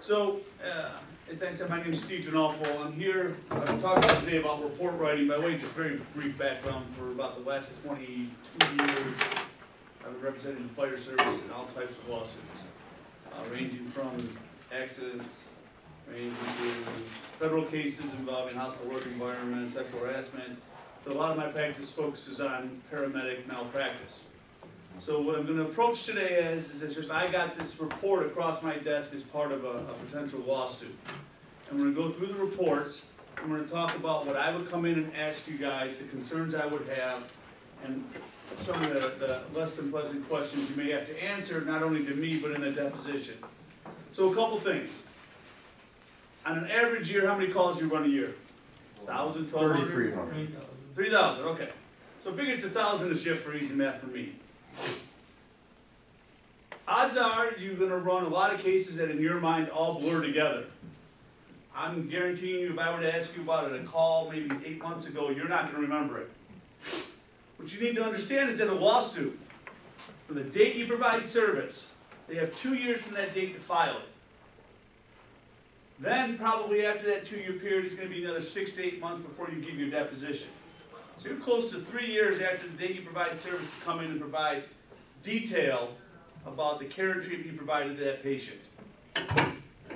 So, as I said, my name is Steve Denolfo. I'm here talking today about report writing. By the way, just very brief background. For about the last 22 years, I've been representing the fire service in all types of lawsuits, ranging from accidents, ranging to federal cases involving hostile work environment, sexual harassment. So a lot of my practice focuses on paramedic malpractice. So what I'm going to approach today is it's just I got this report across my desk as part of a potential lawsuit. And we're going to go through the reports, and we're going to talk about what I would come in and ask you guys, the concerns I would have, and some of the less than pleasant questions you may have to answer, not only to me, but in a deposition. So a couple things. On an average year, how many calls do you run a year? 1,000, 1,200? 3,300. 3,000, okay. So figure it's 1,000 a shift for easy math for me. Odds are you're going to run a lot of cases that in your mind all blur together. I'm guaranteeing you if I were to ask you about it a call maybe 8 months ago, you're not going to remember it. What you need to understand is that a lawsuit, from the date you provide service, they have 2 years from that date to file it. Then probably after that 2-year period, it's going to be another 6 to 8 months before you give your deposition. So you're close to 3 years after the date you provide service to come in and provide detail about the care and treatment you provided to that patient.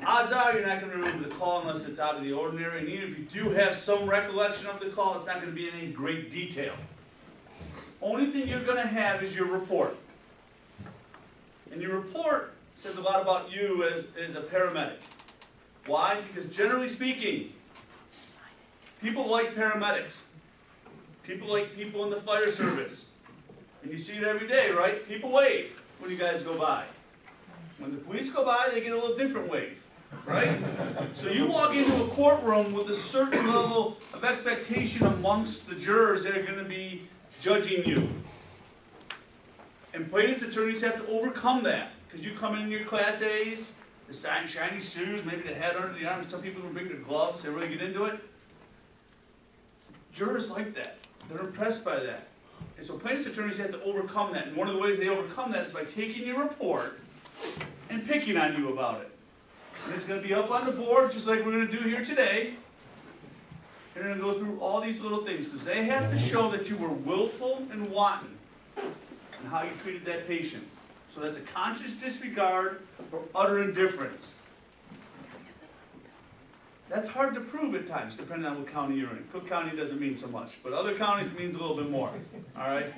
Odds are you're not going to remember the call unless it's out of the ordinary, and even if you do have some recollection of the call, it's not going to be in any great detail. Only thing you're going to have is your report. And your report says a lot about you as a paramedic. Why? Because generally speaking, people like paramedics. People like people in the fire service. And you see it every day, right? People wave when you guys go by. When the police go by, they get a little different wave, right? So you walk into a courtroom with a certain level of expectation amongst the jurors that are going to be judging you. And plaintiff's attorneys have to overcome that. Because you come in your Class A's, the shiny shoes, maybe the hat under the arm, some people will bring their gloves, they really get into it. Jurors like that. They're impressed by that. And so plaintiff's attorneys have to overcome that. And one of the ways they overcome that is by taking your report and picking on you about it. And it's going to be up on the board, just like we're going to do here today. And they're going to go through all these little things, because they have to show that you were willful and wanton in how you treated that patient. So that's a conscious disregard or utter indifference. That's hard to prove at times, depending on what county you're in. Cook County doesn't mean so much, but other counties means a little bit more. All right?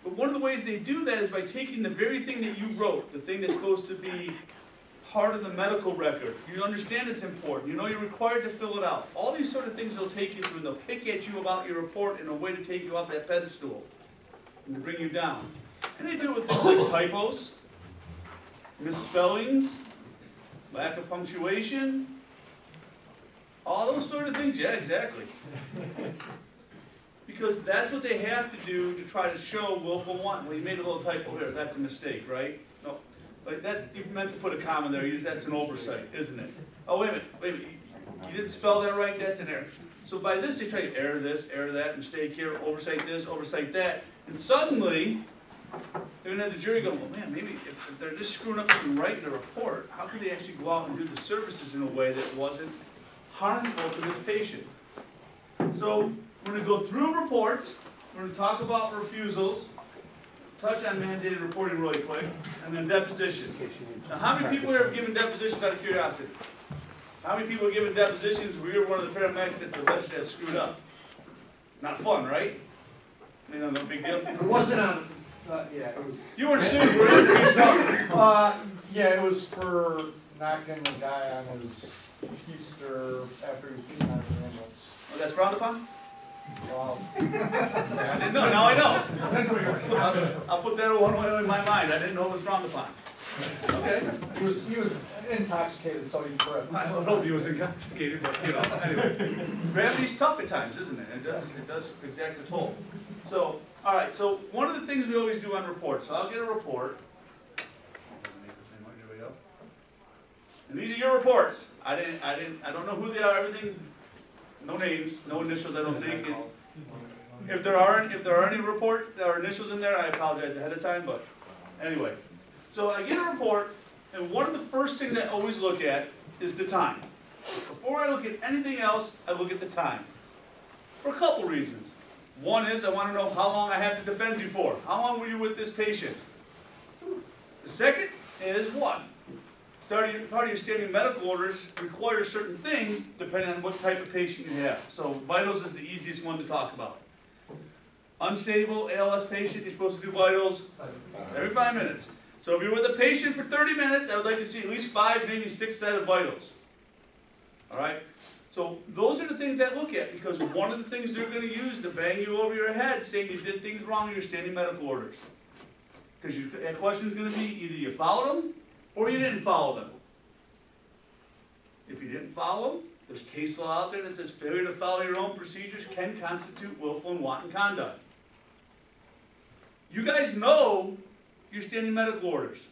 But one of the ways they do that is by taking the very thing that you wrote, the thing that's supposed to be part of the medical record. You understand it's important. You know you're required to fill it out. All these sort of things they'll take you through, and they'll pick at you about your report in a way to take you off that pedestal and to bring you down. And they do it with things like typos, misspellings, lack of punctuation, all those sort of things. Yeah, exactly. Because that's what they have to do to try to show willful wanton. Well, you made a little typo here. That's a mistake, right? No, like that. You meant to put a comma there. That's an oversight, isn't it? Oh, wait a minute. You didn't spell that right. That's an error. So by this, they try to error this, error that, mistake here, oversight this, oversight that, and suddenly they're going to have the jury go, well, man, maybe if they're just screwing up and writing a report, how could they actually go out and do the services in a way that wasn't harmful to this patient? So we're going to go through reports, we're going to talk about refusals, touch on mandated reporting really quick, and then depositions. Now, how many people here have given depositions out of curiosity? How many people have given depositions where you're one of the paramedics that's alleged to have screwed up? Not fun, right? I mean, no big deal. It wasn't on, yeah, it was. You weren't sued for it yourself. Yeah, it was for knocking the guy on his keister after he was peeing on the ambulance. Oh, that's frowned upon? Well, I didn't know, now I know. I'll put that one way in my mind. I didn't know it was frowned upon. Okay. he was intoxicated, so he tripped. I don't know if he was intoxicated, but you know, anyway. Gravity's tough at times, isn't it? It does exact a toll. So, all right, so one of the things we always do on reports, so I'll get a report. Here we go. And these are your reports. I don't know who they are, everything, no names, no initials, I don't think. If there are any report or initials in there, I apologize ahead of time, but anyway. So I get a report, And one of the first things I always look at is the time. Before I look at anything else, I look at the time. For a couple reasons. One is I want to know how long I have to defend you for. How long were you with this patient? The second is what? Part of your standing medical orders require certain things depending on what type of patient you have. So vitals is the easiest one to talk about. Unstable ALS patient, you're supposed to do vitals every 5 minutes. So if you're with a patient for 30 minutes, I would like to see at least 5, maybe 6 set of vitals. All right? So those are the things I look at, because one of the things they're going to use to bang you over your head saying you did things wrong in your standing medical orders. Because your question is going to be either you followed them or you didn't follow them. If you didn't follow them, there's case law out there that says failure to follow your own procedures can constitute willful and wanton conduct. You guys know your standing medical orders.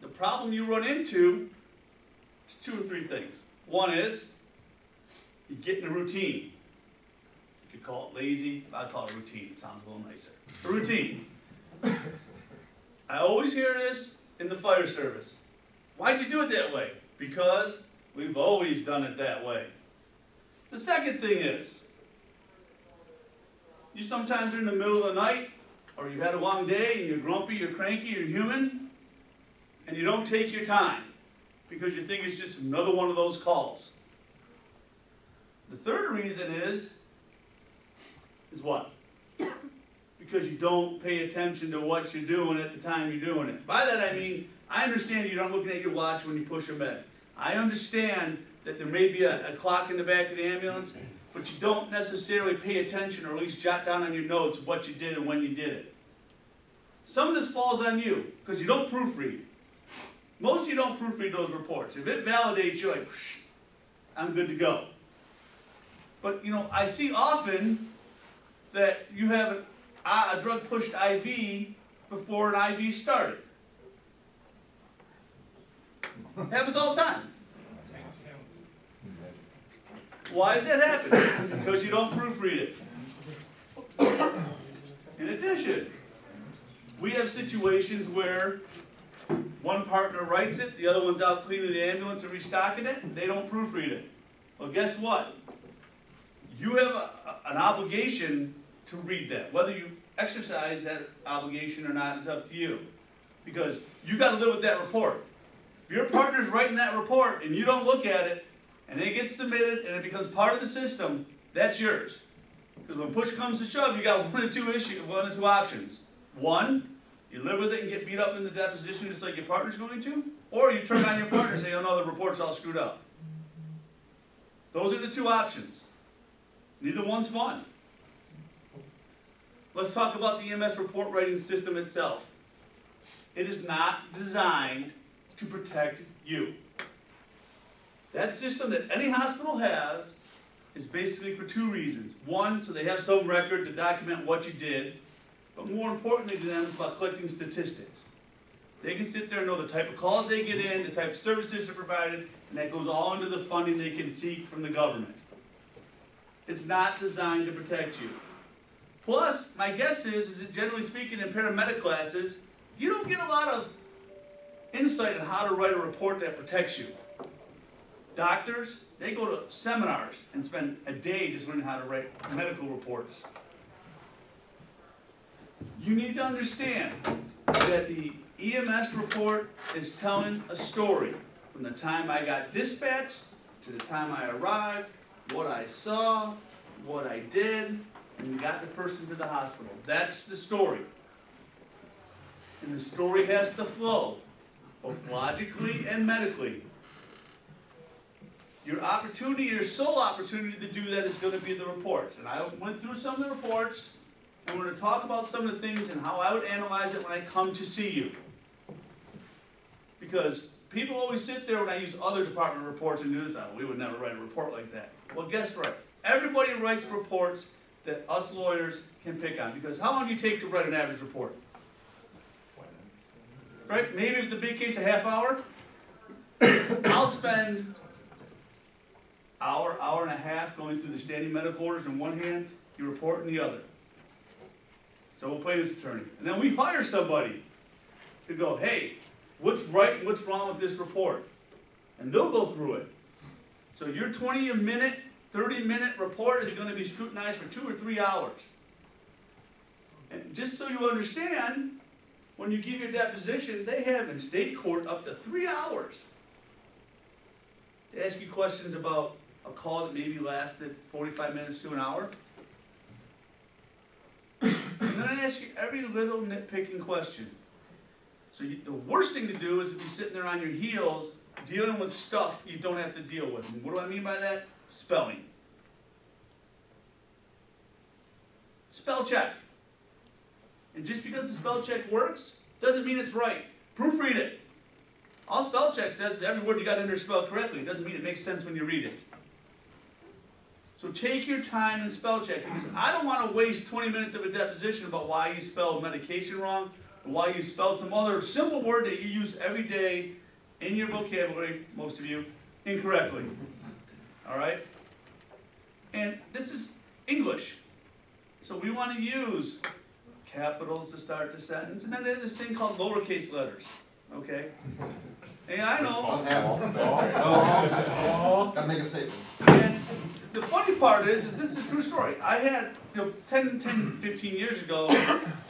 The problem you run into is 2 or 3 things. One is you get in a routine. You could call it lazy, I call it routine. It sounds a little nicer. A routine. I always hear this in the fire service. Why'd you do it that way? Because we've always done it that way. The second thing is, you sometimes are in the middle of the night, or you've had a long day, and you're grumpy, you're cranky, you're human, and you don't take your time, because you think it's just another one of those calls. The third reason is what? Because you don't pay attention to what you're doing at the time you're doing it. By that I mean, I understand you're not looking at your watch when you push a bed. I understand that there may be a clock in the back of the ambulance, but you don't necessarily pay attention, or at least jot down on your notes what you did and when you did it. Some of this falls on you, because you don't proofread. Most of you don't proofread those reports. If it validates, you're like, I'm good to go. But, you know, I see often that you have a drug-pushed IV before an IV started. Happens all the time. Why does that happen? Because you don't proofread it. In addition, we have situations where one partner writes it, the other one's out cleaning the ambulance and restocking it, and they don't proofread it. Well, guess what? You have an obligation to read that. Whether you exercise that obligation or not is up to you. Because you got to live with that report. If your partner's writing that report and you don't look at it, and it gets submitted and it becomes part of the system, that's yours. Because when push comes to shove, you got one or two options. One, you live with it and get beat up in the deposition just like your partner's going to, or you turn on your partner and say, oh no, the report's all screwed up. Those are the 2 options. Neither one's fun. Let's talk about the EMS report writing system itself. It is not designed to protect you. That system that any hospital has is basically for 2 reasons. One, so they have some record to document what you did, but more importantly to them, it's about collecting statistics. They can sit there and know the type of calls they get in, the type of services are provided, and that goes all into the funding they can seek from the government. It's not designed to protect you. Plus, my guess is that generally speaking in paramedic classes, you don't get a lot of insight on how to write a report that protects you. Doctors, they go to seminars and spend a day just learning how to write medical reports. You need to understand that the EMS report is telling a story from the time I got dispatched to the time I arrived, what I saw, what I did, and we got the person to the hospital. That's the story. And the story has to flow, both logically and medically. Your opportunity, your sole opportunity to do that is going to be the reports. And I went through some of the reports, and we're going to talk about some of the things and how I would analyze it when I come to see you. Because people always sit there when I use other department reports and do this, we would never write a report like that. Well, guess what? Everybody writes reports that us lawyers can pick on. Because how long do you take to write an average report? Right? Maybe if it's a big case, a half hour. I'll spend hour and a half going through the standing medical orders in one hand, your report in the other. So we'll play this attorney. And then we hire somebody to go, hey, what's right and what's wrong with this report. And they'll go through it. So your 20-minute, 30-minute report is gonna be scrutinized for 2 or 3 hours. And just so you understand, when you give your deposition, they have in state court up to 3 hours to ask you questions about a call that maybe lasted 45 minutes to an hour. And then I ask you every little nitpicking question. So the worst thing to do is to be sitting there on your heels dealing with stuff you don't have to deal with. And what do I mean by that? Spelling. Spell check. And just because the spell check works, doesn't mean it's right. Proofread it. All spell check says is every word you got in there spelled correctly. It doesn't mean it makes sense when you read it. So take your time and spell check, because I don't want to waste 20 minutes of a deposition about why you spelled medication wrong, or why you spelled some other simple word that you use every day in your vocabulary, most of you, incorrectly. All right? And this is English. So we want to use capitals to start the sentence, and then there's this thing called lowercase letters. Okay? And I know. Gotta make a statement. And the funny part is this is a true story. I had, 10, 15 years ago,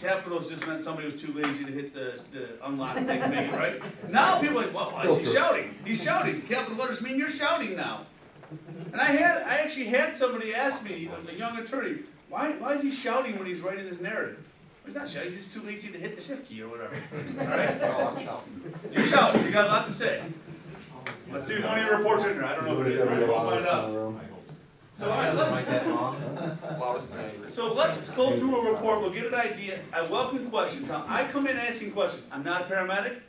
capitals just meant somebody was too lazy to hit the unlock thing and make it right. Now people are like, well, why is he shouting? He's shouting. Capital letters mean you're shouting now. And I actually had somebody ask me, a young attorney, why is he shouting when he's writing his narrative? He's not shouting, he's just too lazy to hit the shift key or whatever. All right? Oh, I'm shouting. You're shouting, you got a lot to say. Let's see if one of your reports in there. I don't know if it is, right? We'll find out. So, all right, so let's go through a report. We'll get an idea. I welcome questions. Now, I come in asking questions. I'm not a paramedic.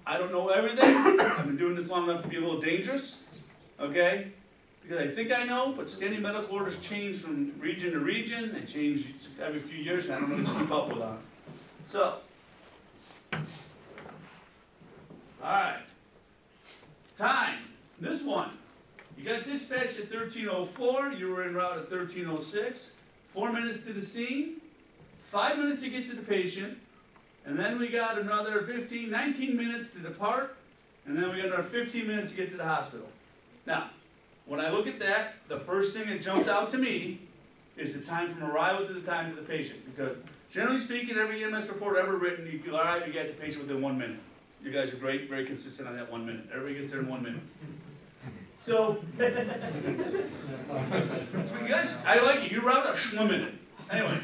I don't know everything. I've been doing this long enough to be a little dangerous, okay? Because I think I know, but standing medical orders change from region to region. They change every few years, and I don't always keep up with them. So, all right. Time. This one. You got dispatched at 13:04. You were en route at 13:06. 4 minutes to the scene. 5 minutes to get to the patient. And then we got another 19 minutes to depart. And then we got another 15 minutes to get to the hospital. Now, when I look at that, the first thing that jumps out to me is the time from arrival to the time to the patient. Because generally speaking, every EMS report ever written, you feel, all right, you get the patient within 1 minute. You guys are great, very consistent on that 1 minute. Everybody gets there in 1 minute. So, you guys, I like it. You round up 1 minute. Anyway.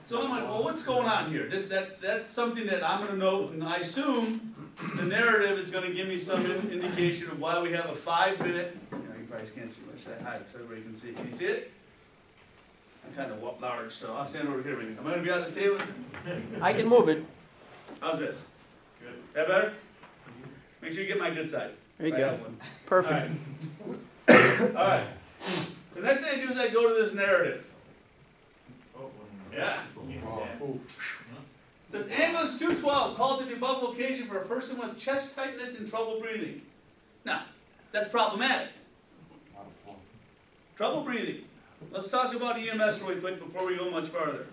So I'm like, well, what's going on here? That's something that I'm going to know, and I assume the narrative is going to give me some indication of why we have a 5 minute. You guys can't see much. I hide so everybody can see. Can you see it? I'm kind of large, so I'll stand over here. Am I going to be on the table? I can move it. How's this? Good. That better? Make sure you get my good side. There you go. Perfect. All right. So next thing I do is I go to this narrative. Yeah. It says ambulance 212 called to the above location for a person with chest tightness and trouble breathing. Now, that's problematic. Trouble breathing. Let's talk about EMS really quick before we go much farther.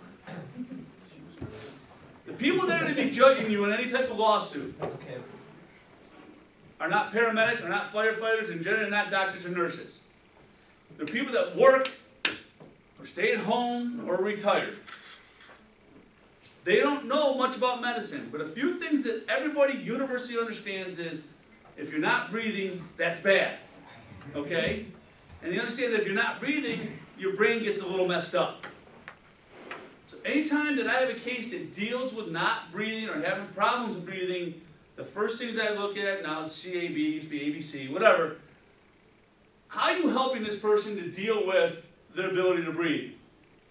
The people that are going to be judging you in any type of lawsuit are not paramedics, are not firefighters, and generally not doctors or nurses. They're people that work or stay at home or retired. They don't know much about medicine, but a few things that everybody universally understands is if you're not breathing, that's bad. Okay? And you understand that if you're not breathing, your brain gets a little messed up. So anytime that I have a case that deals with not breathing or having problems with breathing, the first things I look at, now it's CAB, used to be ABC, whatever, how are you helping this person to deal with their ability to breathe?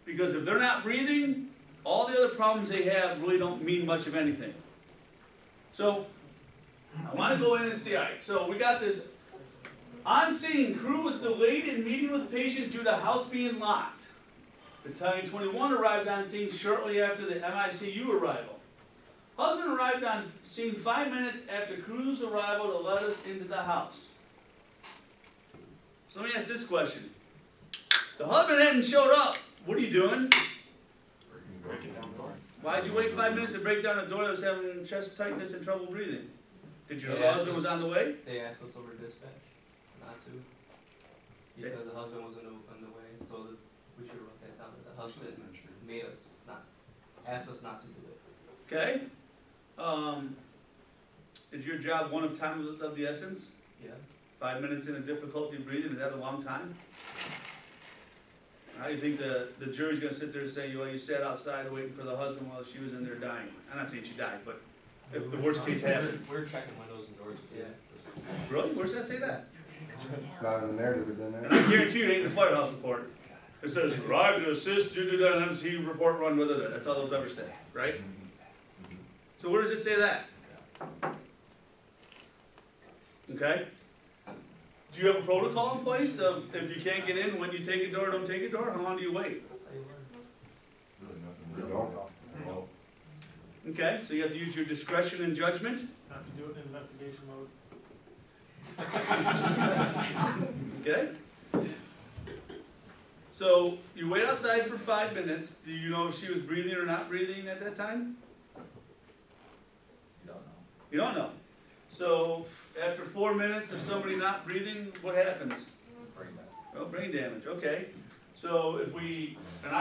Because if they're not breathing, all the other problems they have really don't mean much of anything. So, I want to go in and see, all right, so we got this on scene, crew was delayed in meeting with patient due to house being locked. Battalion 21 arrived on scene shortly after the MICU arrival. Husband arrived on scene 5 minutes after crew's arrival to let us into the house. So let me ask this question. The husband hadn't showed up. What are you doing? Why'd you wait 5 minutes to break down a door that was having chest tightness and trouble breathing? Did you know the Yeah, husband was on the way? They asked us over dispatch not to, because the husband was on the way, so that we should have wrote that down, that the husband made us not, asked us not to do it. Okay? Is your job one of time of the essence? Yeah, 5 minutes in a difficulty breathing, is that a long time? How do you think the jury's gonna sit there and say, well, you sat outside waiting for the husband while she was in there dying? I'm not saying she died, but if the worst case happened. we're checking windows and doors. Yeah. Really? Where's that say that? It's not in the narrative, it's in And there. I guarantee you it ain't in the firehouse report. It says, arrived to assist, MC report run, blah, blah, blah. That's all those ever say, right? So where does it say that? Okay? Do you have a protocol in place of if you can't get in, when you take a door, don't take a door? How long do you wait? We don't. Okay, so you have to use your discretion and judgment. Not to do it in investigation mode. Okay? So you wait outside for 5 minutes. Do you know if she was breathing or not breathing at that time? You don't know. You don't know. So after 4 minutes of somebody not breathing, what happens? Bring that. Well, brain damage, okay. So if we, and I'm